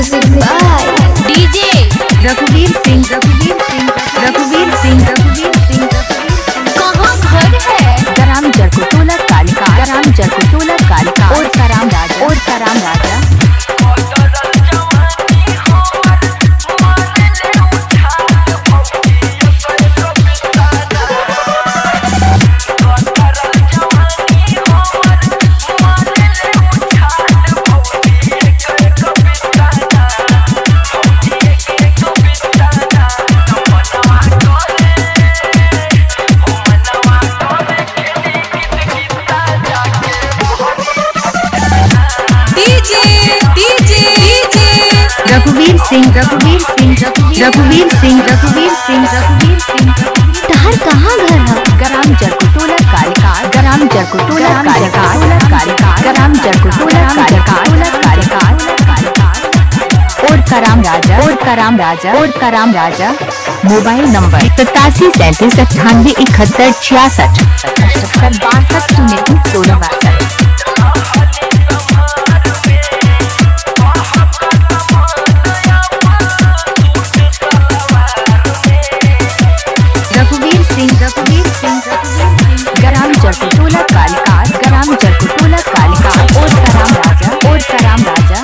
Music by DJ रघुवीर सिंह कहाँ घर है? ग्राम जरकुटोला कालिका और कराम राजा रघुवीर सिंह तहर कहाँ घर है? ग्राम जरकुटोला कालिका और कराम राजा मोबाइल नंबर 8737987166 62 जरकुटोला कालिका और कराम राजा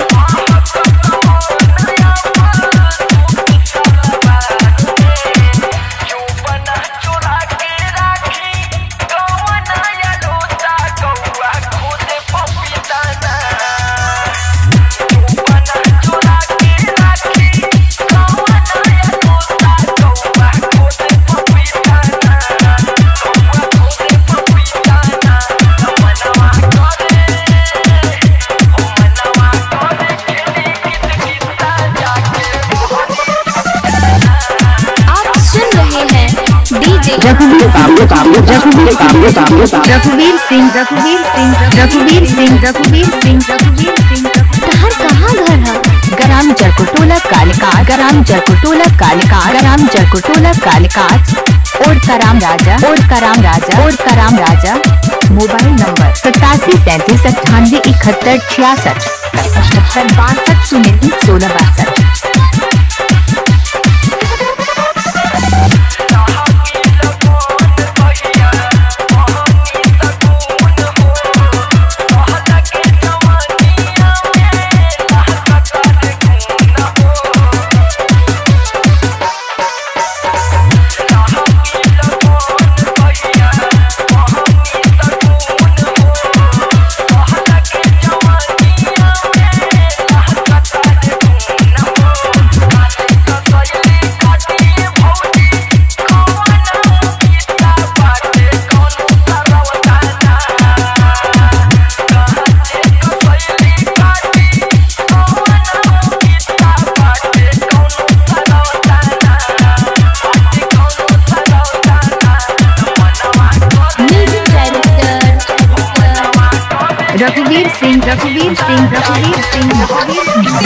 रघुवीर सिंह तहर कहाँ घर है? ग्राम जरकुटोला कालिका और कराम राजा मोबाइल नंबर 8737987166 62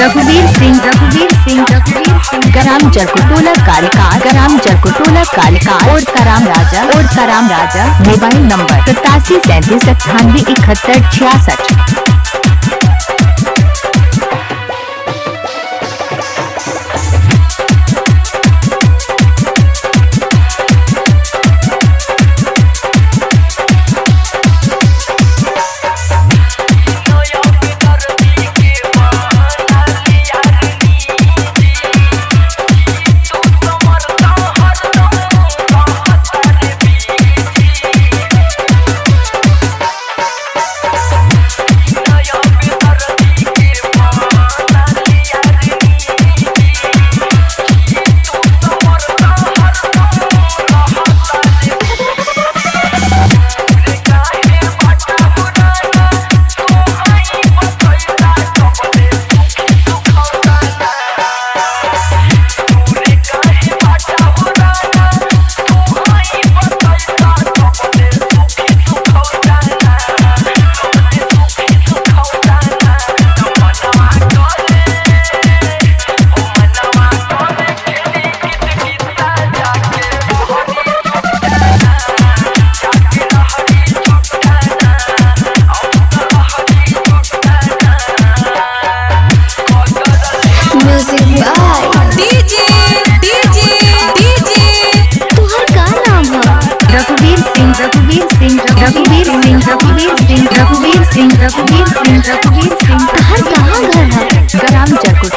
रघुवीर सिंह ग्राम जरकुटोला कालिका और कराम राजा मोबाइल नंबर 8737987166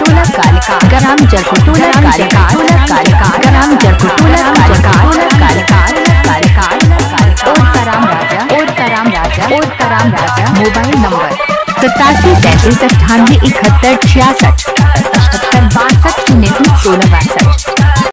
टोला कालिका ग्राम जरपुर टोला कालिका ग्राम जरपुर टोला कालिका और कराम राजा मोबाइल नंबर 87 33 98 71 66 75 62 16 62